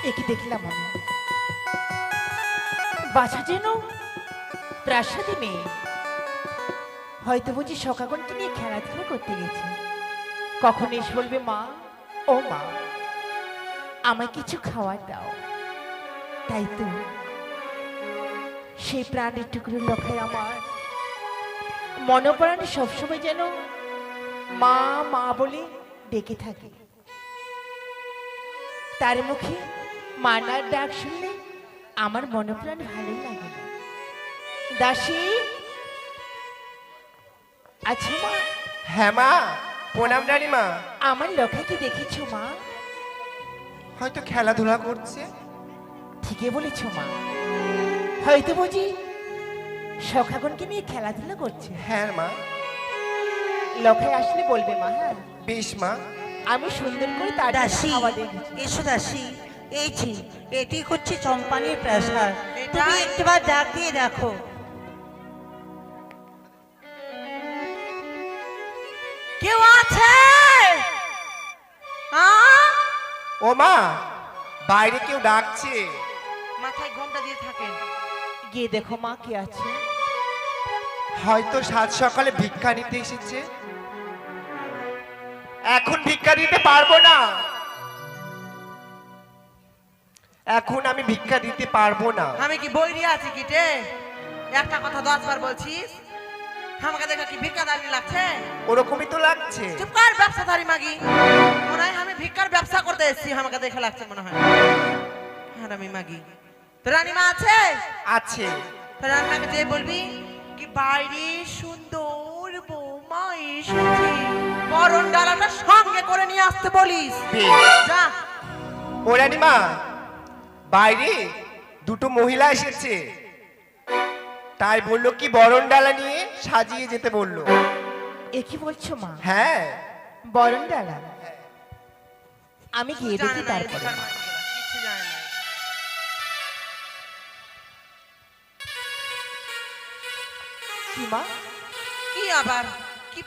একে দেখলাম আমি, বাছা যেন প্রাসাদে মেয়ে, হয়তো বুঝি সকাগণকে নিয়ে খেলাধুলা করতে গেছে। কখন এসে বলবে, মা ও মা, আমায় কিছু খাওয়ার দাও। তাই তো সেই প্রাণের টুকরো লখায় আমার মনপ্রাণে সবসময় যেন মা মা বলে ডেকে থাকে। তার মুখে মানার ডাক শুনলে আমার মনপ্রাণ ভালোই লাগে না। দাসী, আচ্ছা মা। হ্যাঁ মা, প্রণাম রানীমা। আমার লখাকে দেখেছো মা? হয়তো খেলাধুলা করছে। ঠিকই বলেছ মা, হয়তো বুঝি সখাগণকে নিয়ে খেলাধুলা করছে। হ্যাঁ মা। লখায় আসলে বলবে মা। হ্যাঁ বেশ মা। আমি সুন্দর করে তার দাসী, খাওয়া দেখেছি। এসো দাসী, এই যে এটি হচ্ছে চম্পানির প্রাসাদ। তুমি একটিবার ডাক দিয়ে দেখো। কেউ আছে? ও মা, বাইরে কেউ ডাকছে। মাথায় ঘোমটা দিয়ে থাকে। গিয়ে দেখো মা কে আছে। হয়তো সাত সকালে ভিক্ষা নিতে এসেছে। এখন ভিক্ষা দিতে পারবো না। এখন আমি ভিক্ষা দিতে পারবো না। আমি কি বইরি আছি কিটে? একটা কথা 10 বার বলছিস, আমাকে দেখে কি ভিক্ষাদারি লাগছে? ওরকমই তো লাগছে। চুপ কর, ব্যবসাদারি মাগি। মনে হয় আমি ভিক্ষার ব্যবসা করতে এসেছি, আমাকে দেখে লাগছে মনে হয়। হ্যাঁ আমি মাগি। তো রানীমা আছে? আছে। তো রানীমাকে যে বলবি কি বাইরে সুন্দর বৌমা এসেছে, বরণ ডালাটা সঙ্গে করে নিয়ে আসতে বলিস। বেশ। যা। ও রানীমা, বাইরে দুটো মহিলা এসেছে, তাই বললো কি বরণ ডালা নিয়ে সাজিয়ে যেতে বললো। এ কি বলছো মা? হ্যাঁ। বরণ ডালা? আমি গিয়ে দেখি জানে না, তারপরে। এদিকার মাগিরা, কিচ্ছু জানে না। কি মা? কি আবার কি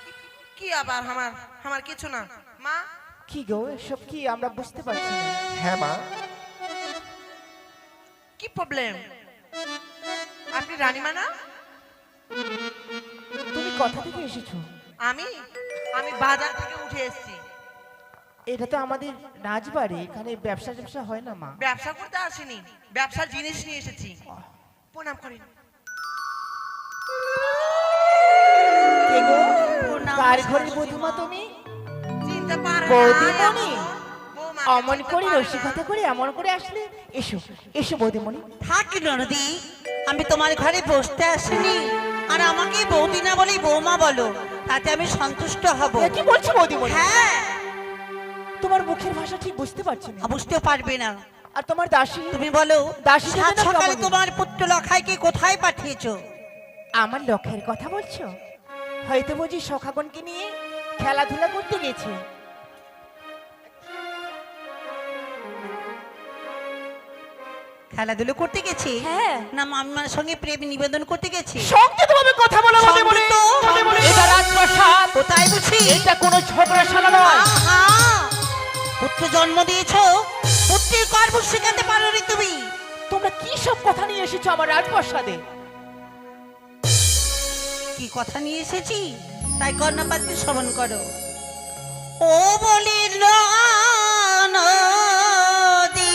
কি আবার আমার আমার কিছু না মা। কি গো, এসব কি আমরা বুঝতে পারছি না। হ্যাঁ মা। কি প্রবলেম? আপনি রানীমা না? তুমি কথা থেকে এসেছো? আমি আমি বাজার থেকে উঠে এসেছি। এটা তো আমাদের রাজবাড়ি, এখানে ব্যবসা ব্যবসা হয় না মা। ব্যবসা করতে আসিনি, ব্যবসার জিনিস নিয়ে এসেছি। প্রণাম করেন। কে গো? প্রণাম কার ঘরে শাশুড়ি বধূমা মা। তুমি? চিনতে পারে বৌদিমণি? বৌমা অমন করে রসিকতা করে এমন করে আসলে? এসো এসো বৌদিমণি। থাকি ননদি, আমি তোমার ঘরে বসতে আসিনি। আর আমাকে বৌদি না বলেই বৌমা বলো, তাতে আমি সন্তুষ্ট হব। এ কি বলছো বৌদিমণি? হ্যাঁ, তোমার মুখের ভাষা ঠিক বুঝতে পারছি না। বুঝতেও পারবে না। আর তোমার দাসী? তুমি বলো, দাসী সাত সেজে না সকালে কেমন? তোমার পুত্র লখাইকে কোথায় পাঠিয়েছো? আমার লক্ষ্যের কথা বলছো? হয়তো বুঝি সখাগণকে নিয়ে খেলাধুলা করতে গেছে। খেলাধুলো করতে গেছি? হ্যাঁ। না মামিমার সঙ্গে প্রেম নিবেদন করতে গেছি? সংযতভাবে কথা বলো বৌদিমণি। সংযত? এটা রাজপ্রাসাদ, কোথায় বুঝি? এটা কোনো ঝগড়াশালা নয়। আহা! পুত্র জন্ম দিয়েছো, পুত্রের গর্ভ শেখাতে পারো নি তুমি। তোমরা কি সব কথা নিয়ে এসেছো আমার রাজপ্রাসাদে? কি কথা নিয়ে এসেছি তাই কর্ণপাতকে শ্রবণ করো। ও বলির নদী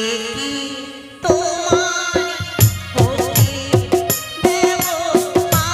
একি তোমার হস্তে দেব মা।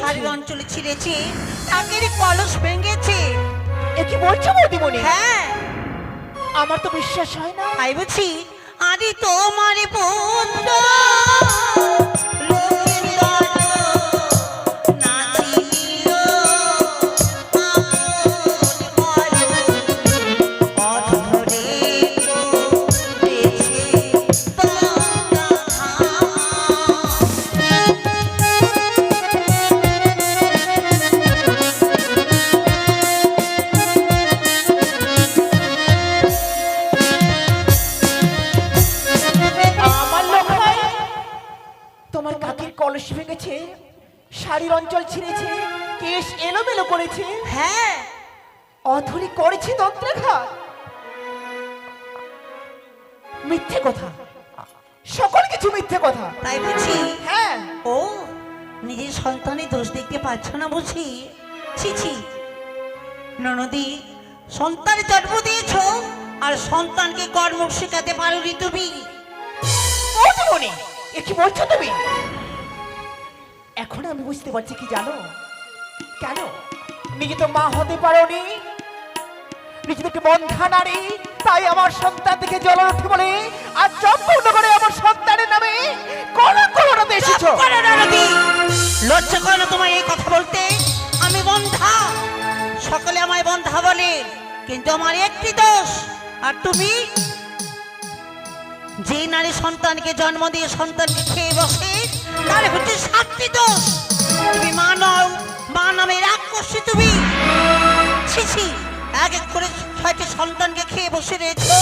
বাড়ির অঞ্চলে ছিঁড়েছে, ঢাকের কলস ভেঙেছে। এ কি বলছো বৌদিমণি? হ্যাঁ, আমার তো বিশ্বাস হয় না। তাই বলছি, আরে তোমার পুত্র লক্ষ্মীন্দর নাচিল আপন ঘর, অধরে করেছে তন্দ্রাধাম। আমার লক্ষ্য তোমার কাকির কলস ভেঙেছে, শাড়ির অঞ্চল ছিঁড়েছে, কেশ এলোমেলো করেছে, হ্যাঁ, অধরি করেছে দন্ত্রাঘাত। মিথ্যে কথা, সকল কিছু মিথ্যে কথা। তাই বুঝি? হ্যাঁ, ও, নিজের সন্তানের দোষ দেখতে পাচ্ছ না বুঝি? ছি ছি ননদি, সন্তান জন্ম দিয়েছ আর সন্তানকে কর্ম শেখাতে পারোনি তুমি। বৌদিমণি, এ কি বলছো তুমি? এখন আমি বুঝতে পারছি কি জানো, কেন নিজে তো মা হতে পারোনি, নিজে থেকে বন্ধা নারী, তাই আমার সন্তান থেকে জল ওঠে বলে আর সম্পূর্ণ করে আমার সন্তানের নামে কলঙ্ক লাগাতে এসেছো। চুপ করো ননদি, লজ্জা করে না তোমায় এই কথা বলতে? আমি বন্ধা, সকলে আমায় বন্ধা বলে, কিন্তু আমার একটি দোষ। আর তুমি যে নারী সন্তানকে জন্ম দিয়ে সন্তানকে খেয়ে বসে, তার হচ্ছে 7টি দোষ। তুমি মা নও, মা নামে রাক্ষসী তুমি। ছি ছি, এক এক করে 6টি সন্তানকে খেয়ে বসে রয়েছো,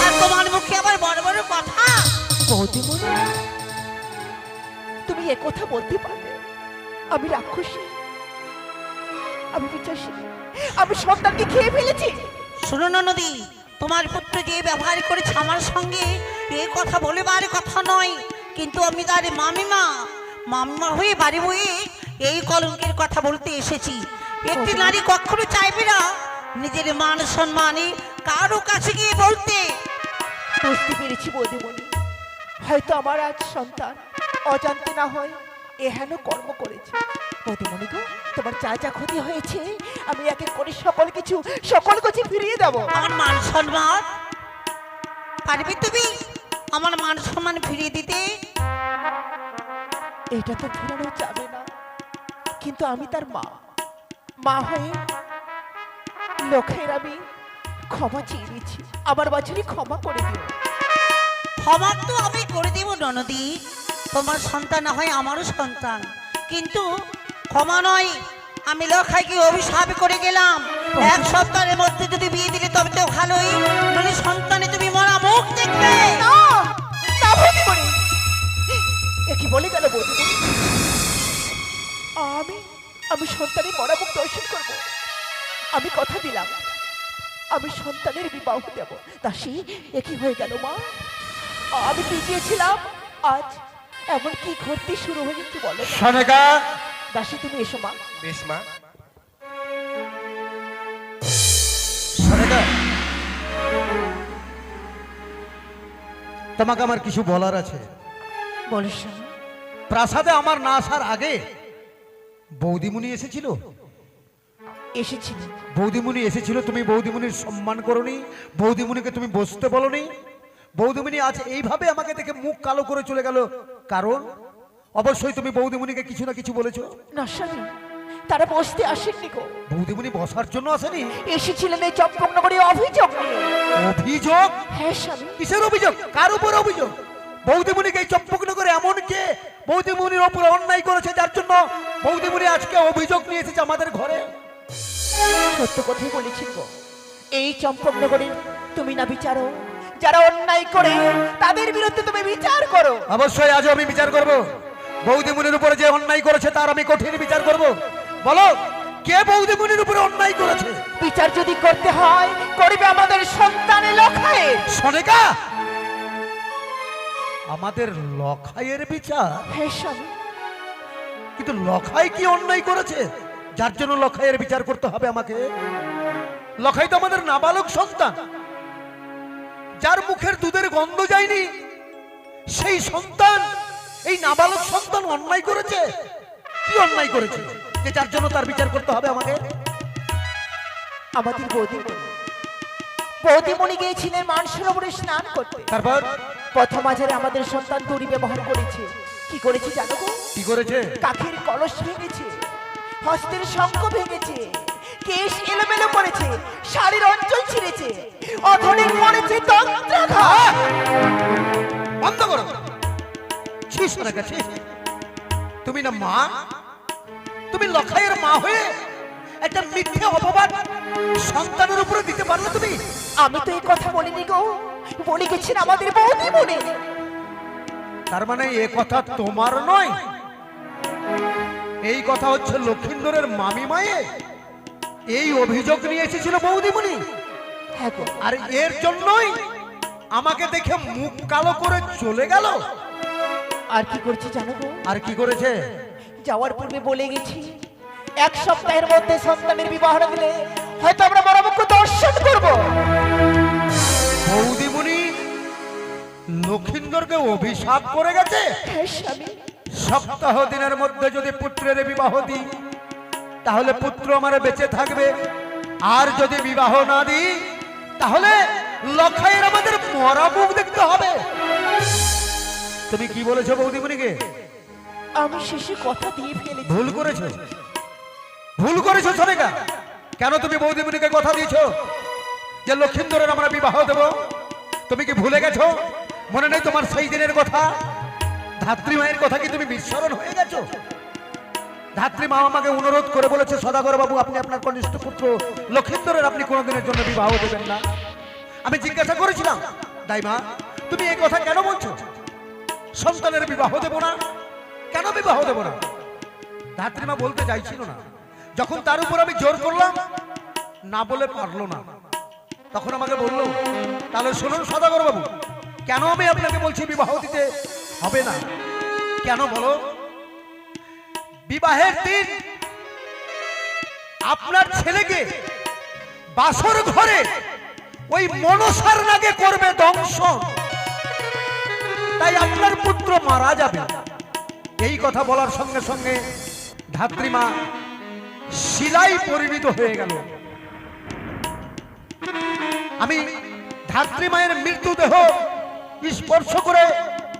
আর তোমার মুখে আবার বড় বড় কথা। বৌদিমণি, তুমি এ কথা বলতে পারবে আমি রাক্ষসী, আমি বিচারী, আমি সন্তানকে খেয়ে ফেলেছি? শুনো ননদি, তোমার পুত্র যে ব্যবহার করেছে আমার সঙ্গে, এই কথা বলেবার কথা নয়, কিন্তু আমি তার মামিমা, মামিমা হয়ে বাড়ি বয়ে এই কলঙ্কের কথা বলতে এসেছি। একটি নারী কখনো চাইবে না নিজের মান সম্মানে কারো কাছে গিয়ে বলতে। বুঝতে পেরেছি বৌদিমণি, হয়তো আমার আজ সন্তান অজান্তে না হয় এহেন কর্ম করেছে। বৌদিমণি গো, তোমার যা যা ক্ষতি হয়েছে আমি এক এক করে সকল কিছু ফিরিয়ে দেবো। আমার মান সম্মান পারবে তুমি আমার মান সম্মান ফিরিয়ে দিতে? এটা তো ফেরানো যাবে না, কিন্তু আমি তার মা হয়ে লক্ষ্যের আমি ক্ষমা চেয়ে দিচ্ছি, আমার বাছুরি ক্ষমা করে দিও। ক্ষমা তো আমি করে দেব ননদি, তোমার সন্তান না হয় আমারও সন্তান, কিন্তু ক্ষমা নয়, আমি লখাইকে অভিশাপ করে গেলাম। 1 সপ্তাহের মধ্যে যদি বিয়ে দিলে তবে তো ভালোই, মানে সন্তানে তুমি মরা মুখ দেখবে। না না বৌদিমণি, এ কি বলে গেল বৌদিমণি? আমি সন্তানের মরা মুখ দর্শন করব। আমি কথা দিলাম আমি সন্তানের বিবাহ দেব। দাসী, এ কি হয়ে গেল মা? আমি কি চেয়েছিলাম, আজ এমন কি ঘটতে শুরু হয়ে গেছে বলো না? সনেকা, দাসী তুমি এসো মা। বেশ মা। সনেকা, তোমাকে আমার কিছু বলার আছে। বলো স্বামী। প্রাসাদে আমার না আসার আগে বৌদিমুনি এসেছিল। এসেছিল। বৌদিমুনি এসেছিল, তুমি বৌদিমুনির সম্মান করনি, বৌদিমুনিকে তুমি বসতে বলনি। বৌদিমুনি আজ এইভাবে আমাকে দেখে মুখ কালো করে চলে গেল, কারণ অবশ্যই তুমি বৌদিমুনিকে কিছু না কিছু বলেছো। না স্বামী, তারা বসতে আসেননি গো, বৌদিমুনি বসার জন্য আসেনি, এসেছিলেন এই চম্পকনগরে অভিযোগ নিয়ে। অভিযোগ? হ্যাঁ স্বামী। কিসের অভিযোগ? কার উপর অভিযোগ? বৌদিমুনিকে এই চম্পকনগরে এমন কে বৌদিমুনির ওপর অন্যায় করেছে, যার জন্য বৌদিমুনি আজকে অভিযোগ নিয়ে এসেছে আমাদের ঘরে? সত্য কথাই বলেছি গো, এই চম্পকনগরে তুমি না বিচারো, যারা অন্যায় করে তাদের বিরুদ্ধে তুমি বিচার করো। অবশ্যই আজও আমি বিচার করব। বৌদিমুনির উপরে যে অন্যায় করেছে তার আমি কঠিন বিচার করব। বলো, কে বৌদিমুনির উপরে অন্যায় করেছে? বিচার যদি করতে হয় করবে আমাদের সন্তানের লখায়ে। সনেকা, আমাদের লখাইয়ের বিচার? হ্যাঁ স্বামী। কিন্তু লখাই কি অন্যায় করেছে যার জন্য লখাইয়ের বিচার করতে হবে আমাকে? লখাই তো আমাদের নাবালক সন্তান, যার মুখের দুধের গন্ধ যায়নি, সেই সন্তান, এই নাবালক সন্তান অন্যায় করেছে। কি অন্যায় করেছে? যে যার জন্য তার বিচার করতে হবে আমাকে? আমাদের বৌদিমণি গিয়েছিলেন মানসরোবরে স্নান করতে। তারপর প্রথম আজারে আমাদের সন্তান দড়ি ব্যবহার করেছে। কি করেছে জানো গো? কি করেছে? কাঠের কলস ভেঙেছে, হস্তের শঙ্খ ভেঙেছে, কেশ এলোমেলো করেছে, শাড়ির অঞ্চল ছিঁড়েছে, অধনের মরেছে তন্ত্রাঘাত। বন্ধ করো। ছি সরেকা, ছি। তুমি না মা, তুমি লখাইয়ের মা হয়ে একটা মিথ্যে অপবাদ সন্তানের উপরে দিতে পারলে তুমি? আমি তো এই কথা বলিনি গো, বলে গেছেন আমাদের বৌদিমণি। তার মানে এ কথা তোমার নয়, এই কথা হচ্ছে লক্ষিন্দরের মামি মায়ে এই অভিযোগ নিয়ে এসেছিল বৌদিমণি। হ্যাঁ গো, আর এর জন্যই আমাকে দেখে মুখ কালো করে চলে গেল। আর কি করছি জানো গো? আর কি করেছে? যাওয়ার পূর্বে বলে গেছি 1 সপ্তাহের মধ্যে সন্তানের বিবাহ না দিলে হয়তো আমরা মরামুখ দর্শন করব। বৌদিমণি লক্ষিন্দরকে অভিশাপ করে গেছে। হ্যাঁ স্বামী, সপ্তাহ দিনের মধ্যে যদি পুত্রের বিবাহ দিই তাহলে পুত্র আমার বেঁচে থাকবে, আর যদি বিবাহ না দিই তাহলে লখাইয়ের আমাদের মরা মুখ দেখতে হবে। তুমি কি বলেছো বৌদিমণিকে? আমি শেষে কথা দিয়ে ফেলেছি। ভুল করেছো, ভুল করেছো সরেকা। কেন তুমি বৌদিমণিকে কথা দিয়েছো যে লক্ষিন্দরের আমরা বিবাহ দেব? তুমি কি ভুলে গেছো? মনে নেই তোমার সেই দিনের কথা? ধাত্রী মায়ের কথা কি তুমি বিস্মরণ হয়ে গেছো? ধাত্রী মা আমাকে অনুরোধ করে বলেছে, সদাগর বাবু আপনি আপনার কনিষ্ঠ পুত্র লক্ষিন্দরের আপনি কোনোদিনের জন্য বিবাহ দেবেন না। আমি জিজ্ঞাসা করেছিলাম, দাইমা তুমি এই কথা কেন বলছো? সন্তানের বিবাহ দেব না, কেন বিবাহ দেব না? ধাত্রীমা বলতে চাইছিল না। যখন তার উপর আমি জোর করলাম, না বলে পারলো না। তখন আমাকে বললো, তাহলে শুনুন সদাগর বাবু, কেন আমি আপনাকে বলছি বিবাহ দিতে হবে না? কেন বলো? বিবাহের দিন আপনার ছেলেকে বাসর ঘরে ওই মনসার নাগে করবে দংশন, তাই আপনার পুত্র মারা যাবে। এই কথা বলার সঙ্গে সঙ্গে ধাত্রীমা শিলায় পরিণত হয়ে গেল। আমি ধাত্রীমায়ের মৃত্যুদেহ স্পর্শ করে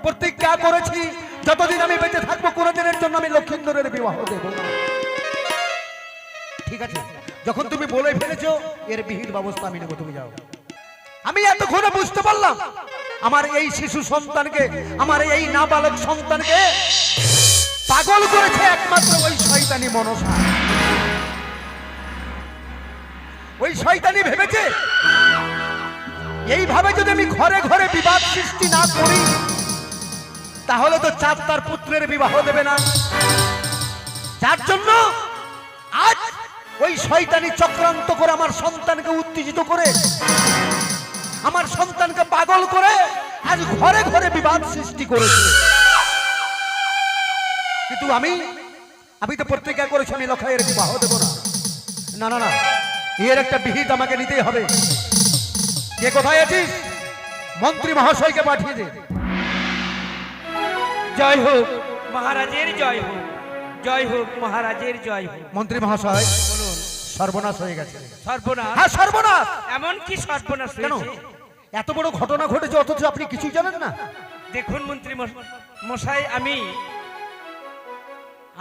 প্রতিজ্ঞা করেছি, যতদিন আমি বেঁচে থাকবো কোনোদিনের জন্য আমি লক্ষিন্দরের বিবাহ দেব না। ঠিক আছে, যখন তুমি বলে ফেলেছো এর বিহিত ব্যবস্থা আমি নেব, তুমি যাও। আমি এতক্ষণে বুঝতে পারলাম আমার এই শিশু সন্তানকে, আমার এই নাবালক সন্তানকে পাগল করেছে একমাত্র ওই শয়তানি মনসা। ওই শয়তানি ভেবেছে এইভাবে যদি আমি ঘরে ঘরে বিবাদ সৃষ্টি না করি তাহলে তো চাঁদ তার পুত্রের বিবাহ দেবে না। যার জন্য আজ ওই শয়তানি চক্রান্ত করে আমার সন্তানকে উত্তেজিত করে, আমার সন্তানকে পাগল করে আজ ঘরে ঘরে বিবাদ সৃষ্টি করেছে। কিন্তু আমি তো প্রতিজ্ঞা করেছি আমি লখাইয়ের বিবাহ দেব না। না না না, এর একটা বিহিত আমাকে নিতেই হবে। কে কোথায় আছিস? মন্ত্রী মহাশয়কে পাঠিয়ে দে। জয় হোক মহারাজের জয় হোক, জয় হোক মহারাজের জয় হোক। মন্ত্রী মহাশয়, বলুন। সর্বনাশ হয়ে গেছে। সর্বনাশ? হ্যাঁ সর্বনাশ। এমন কি সর্বনাশ কেন? হয়েছে? এত বড় ঘটনা ঘটেছে অথচ আপনি কিছুই জানেন না? দেখুন মন্ত্রী মশাই,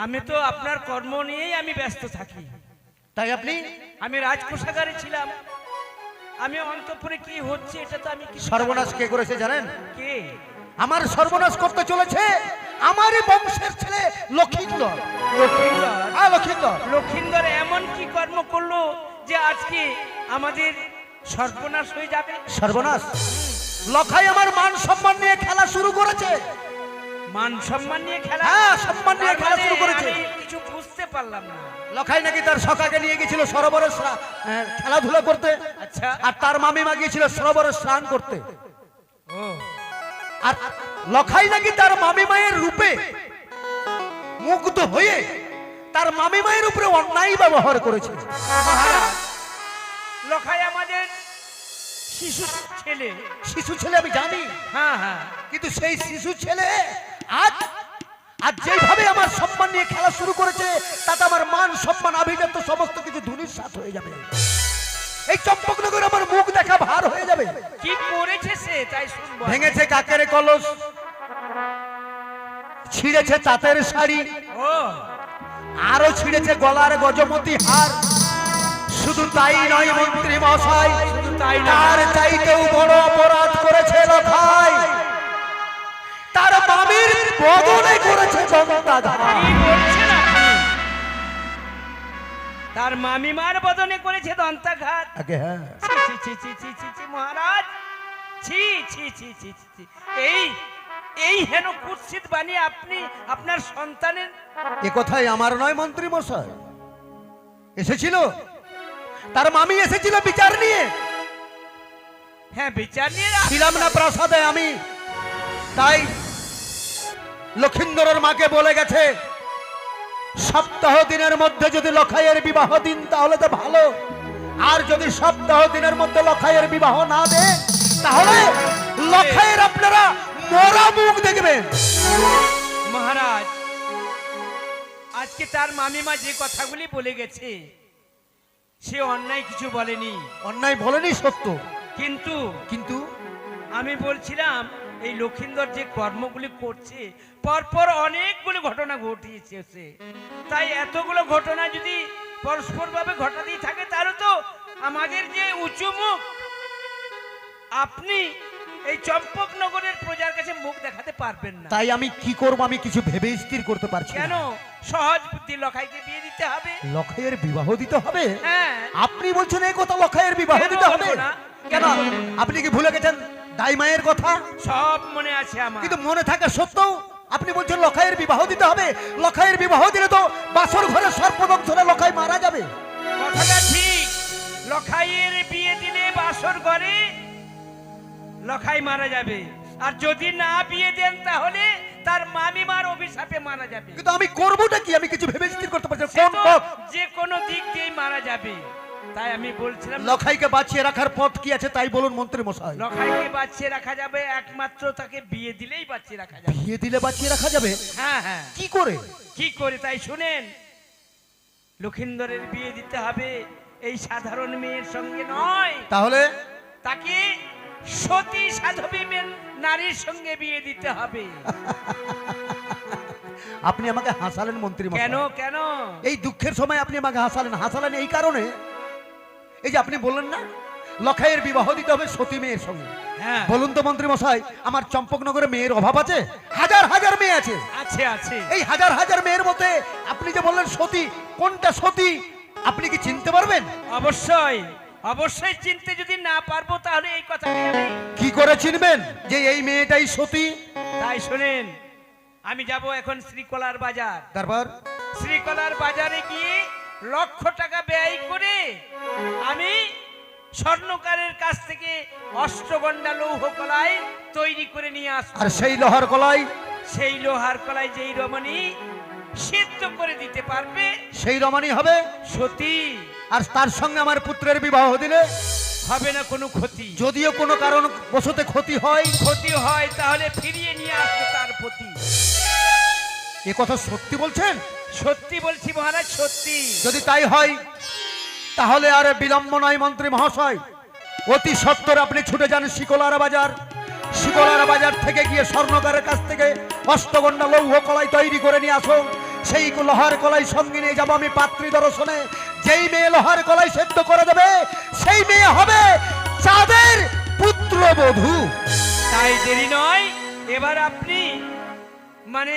আমি তো আপনার কর্ম নিয়েই আমি ব্যস্ত থাকি। তাই আমি রাজকোষাগারে ছিলাম, আমি অন্তঃপুরে কি হচ্ছে এটা তো আমি কিছু সর্বনাশ কে করেছে জানেন? কে? আমার সর্বনাশ করতে চলেছে আমারই বংশের ছেলে লক্ষিন্দর। লক্ষিন্দর? হ্যাঁ লক্ষিন্দর। লক্ষিন্দর এমন কি কর্ম করলো যে আজকে আমাদের সর্বনাশ হয়ে যাবে? সর্বনাশ? লখাই আমার মান সম্মান নিয়ে খেলা শুরু করেছে। মান সম্মান নিয়ে খেলা? হ্যাঁ, সম্মান নিয়ে খেলা শুরু তার মানে করেছে। আমি কিছু বুঝতে পারলাম না। লখাই নাকি তার সখাকে নিয়ে গেছিল সরোবরে খেলাধুলা করতে, আচ্ছা। আর তার মামিমা গিয়েছিল সরোবরে স্নান করতে। ও, আর লখাই নাকি তার মামিমায়ের রূপে মুগ্ধ হয়ে তার মামিমায়ের উপরে অন্যায় ব্যবহার করেছে। মহারাজ, লখাই আমাদের শিশু ছেলে। শিশু ছেলে আমি জানি, হ্যাঁ হ্যাঁ, কিন্তু সেই শিশু ছেলে আজ আর যেভাবে আমার সম্মান নিয়ে খেলা শুরু করেছে তাতে আমার মান সম্মান আভিজাত্য সমস্ত কিছু ধূলিসাৎ হয়ে যাবে। এই চম্পকনগর আমার মুখ দেখা ভার হয়ে যাবে। কি করেছে সে তাই শুনবো। ভেঙেছে কাকের কলস, ছিঁড়েছে তাঁতের শাড়ি, ও আরো ছিঁড়েছে গলার গজমতি হার। শুধু তাই নয় মন্ত্রী মশাই, শুধু তাই না, তার চাইতেও বড় অপরাধ করেছে লখাই। তার মামির বদলে করেছে দন্তাধার। কি বলছেন আপনি? তার মামিমার বদনে করেছে দন্তাঘাত। আগে হ্যাঁ, ছি, ছি, ছি, ছি, ছি, ছি, ছি, মহারাজ, ছি ছি ছি ছি ছি, ছি। এই হেন কুৎসিত বাণী আপনি আপনার সন্তানের। এ কথাই আমার নয় মন্ত্রী মশাই, এসেছিল তার মামি এসেছিল বিচার নিয়ে। হ্যাঁ, বিচার নিয়ে ছিলাম না প্রাসাদে আমি, তাই লক্ষিন্দরের মাকে বলে গেছে সপ্তাহ দিনের মধ্যে যদি লখাইয়ের বিবাহ দিন তাহলে তো ভালো, আর যদি সপ্তাহ দিনের মধ্যে লখাইয়ের বিবাহ না দেন তাহলে লখাইয়ের আপনারা মরা মুখ দেখবেন। মহারাজ, আজকে তার মামিমা যে কথাগুলি বলে গেছে সে অন্যায় কিছু বলেনি, অন্যায় বলেনি সত্য, কিন্তু কিন্তু আমি বলছিলাম এই লক্ষিন্দর যে কর্মগুলি করছে পরপর অনেকগুলি ঘটনা ঘটিয়েছে সে। তাই এতগুলো ঘটনা যদি পরস্পর ভাবে ঘটাতেই থাকে তাহলে তো আমাদের যে উঁচু মুখ, আপনি এই চম্পকনগরের প্রজার কাছে মুখ দেখাতে পারবেন না। তাই আমি কি করব আমি কিছু ভেবে স্থির করতে পারছি না। কেন? সহজ বুদ্ধি, লখাইকে বিয়ে দিতে হবে। লখাইয়ের বিবাহ দিতে হবে? হ্যাঁ, আপনি বলছেন এই কথা লখাইয়ের বিবাহ কেন দিতে হবে? বলবো না? কেন আপনি কি ভুলে গেছেন দাই মায়ের কথা? সব মনে আছে আমার। কিন্তু মনে থাকা সত্ত্বেও আপনি বলছেন লখাইয়ের বিবাহ দিতে হবে। লখাইয়ের বিবাহ দিলে তো বাসর ঘরে সর্পদংশনে লখাই মারা যাবে। কথাটা ঠিক, লখাইয়ের বিয়ে দিলে বাসর ঘরে লখাই মারা যাবে, আর যদি না বিয়ে দেন তাহলে তার মামিমার অভিশাপে মারা যাবে। কিন্তু আমি করবোটা কি আমি কিছু ভেবে স্থির করতে পারছি না। সে কোন তো পথ? যে কোনো দিক দিয়েই মারা যাবে। তাই আমি বলছিলাম লখাইকে বাঁচিয়ে রাখার পথ কি আছে তাই বলুন মন্ত্রী মশাই। লখাইকে বাঁচিয়ে রাখা যাবে একমাত্র তাকে বিয়ে দিলেই বাঁচিয়ে রাখা যাবে। বিয়ে দিলে বাঁচিয়ে রাখা যাবে? হ্যাঁ হ্যাঁ, কি করে? কি করে তাই শুনেন। লক্ষিন্দরের বিয়ে দিতে হবে এই সাধারণ মেয়ের সঙ্গে নয়, তাহলে তাকে সতী সাধবী নারীর সঙ্গে বিয়ে দিতে হবে। আপনি আমাকে হাসালেন মন্ত্রী মশাই। কেন কেন? এই দুঃখের সময় আপনি আমাকে হাসালেন এই কারণে, এই যে আপনি বললেন না লখাইয়ের বিবাহ দিতে হবে সতী মেয়ের সঙ্গে। হ্যাঁ, বলুন তো মন্ত্রী মশাই, আমার চম্পকনগরে মেয়ের অভাব আছে? হাজার হাজার মেয়ে আছে। আছে আছে। এই হাজার হাজার মেয়ের মধ্যে আপনি যে বললেন সতী, কোনটা সতী আপনি কি চিনতে পারবেন? অবশ্যই অবশ্যই চিনতে যদি না পারবো তাহলে এই কথাটি আমি কি করে চিনবেন যে এই মেয়েটাই সতী? তাই শুনেন, আমি যাব এখন শ্রীকলার বাজার। তারপর শ্রীকলার বাজারে গিয়ে লক্ষ টাকা ব্যয় করে আমি স্বর্ণকারের কাছ থেকে অষ্টগন্ডা লৌহ কলাই তৈরি করে নিয়ে আসবো। আর সেই লোহার কলাই, সেই লোহার কলাই যেই রমণী সিদ্ধ করে দিতে পারবে সেই রমণী হবে সতী। আর তার সঙ্গে আমার পুত্রের বিবাহ দিলে হবে না কোনো ক্ষতি। যদিও কোনো কারণ বশতে ক্ষতি হয়, ক্ষতি হয় তাহলে ফিরিয়ে নিয়ে আসবে তার প্রতি। এ কথা সত্যি বলছেন? সত্যি বলছি মহারাজ, সত্যি। যদি তাই হয় তাহলে আর বিলম্ব নয় মন্ত্রী মহাশয়, অতি সত্বর আপনি ছুটে যান শিকলার বাজার। শিকলার বাজার থেকে গিয়ে স্বর্ণকারের কাছ থেকে অষ্টগন্ডা লৌহ কলাই তৈরি করে নিয়ে আসুন। সেই লোহার কলাই সঙ্গে নিয়ে যাবো আমি পাত্রী দর্শনে। যেই মেয়ে লোহার কলাই সেদ্ধ করে দেবে সেই মেয়ে হবে চাঁদের পুত্রবধূ। তাই দেরি নয়, এবার আপনি মানে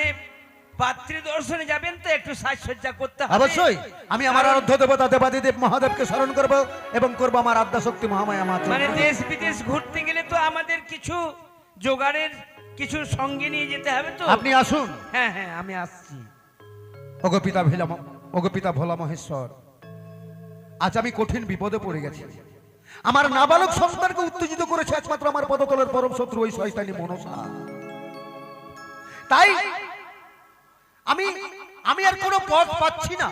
পাত্রী দর্শনে যাবেন তো একটু সাজসজ্জা করতে হবে। অবশ্যই আমি আমার আরাধ্য দেবতা দেবাদিদেব মহাদেবকে স্মরণ করব এবং করব আমার আদ্যা শক্তি মহামায়া মাতা। মানে দেশ বিদেশ ঘুরতে গেলে তো আমাদের কিছু জোগাড়ের কিছু সঙ্গে নিয়ে যেতে হবে তো। আপনি আসুন। হ্যাঁ হ্যাঁ, আমি আসছি। ওগো পিতা ভোলা মহেশ্বর, আজ আমি কঠিন বিপদে পড়ে গেছি। আমার নাবালক সন্তানকে উত্তেজিত করেছে একমাত্র আমার পদতলের পরম শত্রু ওই শয়তানি মনসা। তাই আমি আর কোনো পথ পাচ্ছি না,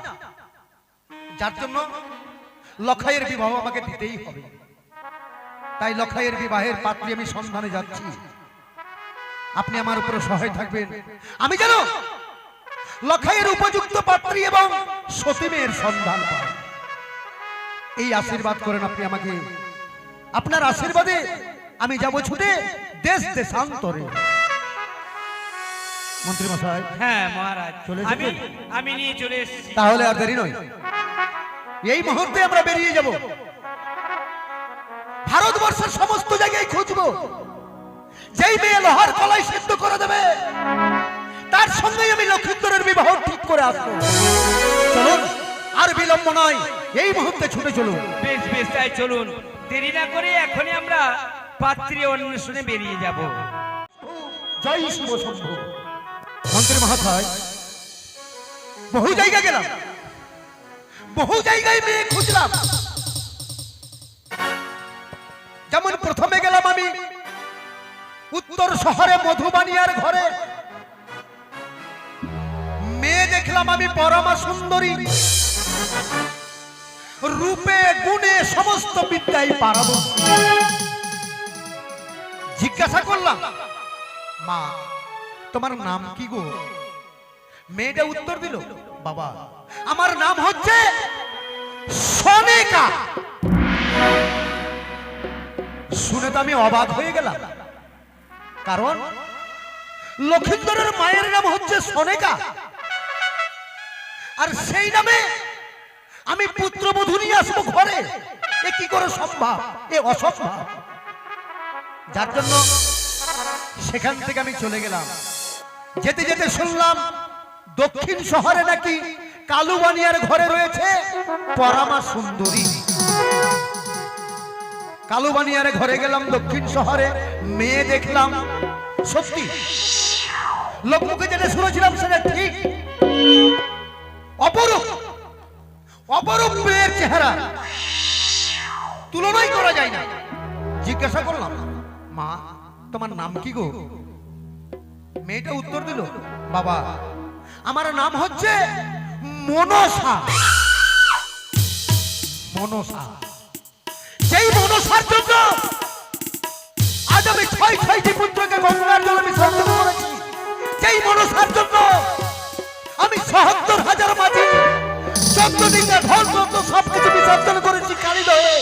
যার জন্য লখাইয়ের বিবাহ আমাকে দিতেই হবে। তাই লখাইয়ের বিবাহের পাত্রী আমি সন্ধানে যাচ্ছি। আপনি আমার উপরে সহায় থাকবেন। আমি যেন লখাইয়ের উপযুক্ত পাত্রী এবং সতী মেয়ের সন্ধান পায়। এই আশীর্বাদ করেন আপনি আমাকে। আপনার আশীর্বাদে আমি যাব ছুটে দেশ দেশান্তরে। মন্ত্রী মশাই, হ্যাঁ মহারাজ, চলে আমি এসেছেন? আমি নিয়ে চলে এসেছি। তাহলে আর দেরি নয়, এই মুহূর্তে আমরা বেরিয়ে যাব। ভারতবর্ষের সমস্ত জায়গায় খুঁজবো, যেই মেয়ে লোহার কলাই সিদ্ধ করে দেবে তার সঙ্গেই আমি লক্ষিন্দরের বিবাহ ঠিক করে আসবো। চলুন, আর বিলম্ব নয়, এই মুহূর্তে ছুটে চলুন। বেশ বেশ, তাই চলুন, দেরি না করে এখনই আমরা পাত্রী অন্বেষণে বেরিয়ে যাব। জয় শিব শম্ভু। মন্ত্রী মহাশয়, বহু জায়গা গেলাম, বহু জায়গায় মেয়ে খুঁজলাম। যেমন প্রথমে গেলাম আমি উত্তর শহরে মধুবানিয়ার ঘরে, মেয়ে দেখলাম আমি পরমা সুন্দরী, রূপে গুণে সমস্ত বিদ্যায় পারদর্শী। জিজ্ঞাসা করলাম, মা তোমার নাম কি গো? মেয়েটা উত্তর দিল, বাবা আমার নাম হচ্ছে সনেকা। শুনে তো আমি অবাক হয়ে গেলাম, কারণ লক্ষিন্দরের মায়ের নাম হচ্ছে সনেকা, আর সেই নামে আমি পুত্রবধূ নিয়ে আসবো ঘরে। এ কি করে সম্ভব? এ অসম্ভব। যার জন্য সেখান থেকে আমি চলে গেলাম। যেতে যেতে শুনলাম দক্ষিণ শহরে নাকি কালুবানিয়ার ঘরে রয়েছে পরমা সুন্দরী। কালুবানিয়ার ঘরে গেলাম দক্ষিণ শহরে, মেয়ে দেখলাম। সত্যি লোকমুখে যেটা শুনেছিলাম সেটা ঠিক। অপরূপ অপরূপ মেয়ের চেহারা, তুলনাই করা যায় না। জিজ্ঞাসা করলাম, মা তোমার নাম কি গো? মেয়েটা উত্তর দিল, বাবা আমার নাম হচ্ছে মনসা। মনসা, যেই মনসার জন্য আজ আমি ছয়টি পুত্রকে গঙ্গার জলে বিসর্জন করেছি, যেই মনসার জন্য আমি ৭৭,০০০ মাঝি ১৪টা ঢোল যন্ত্র সবকিছু বিসর্জন করেছি কালিদহে,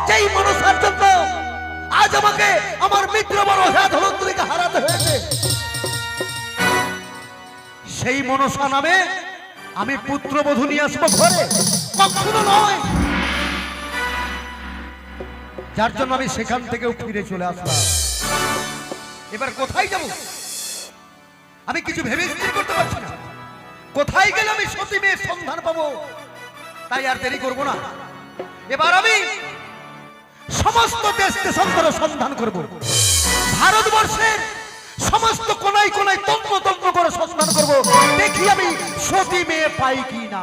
যেই মনসার জন্য আজ আমাকে আমার মিত্র বড় ধনন্ত্রীকে হারাতে হয়েছে, সেই মনসা নামে আমি পুত্রবধূ নিয়ে আসবো ঘরে, কখনো নয়। যার জন্য আমি সেখান থেকেও ফিরে চলে আসলাম। এবার কোথায় যাব আমি কিছু ভেবে স্থির করতে পারছি না। কোথায় গেলে আমি সতী মেয়ের সন্ধান পাবো? তাই আর দেরি করবো না, এবার আমি সমস্ত দেশ দেশান্তরে সন্ধান করব। ভারতবর্ষের সমস্ত কোনায় কোনায় তন্ন তন্ন করে সন্ধান করব, দেখি আমি সতী মেয়ে পাই কি না।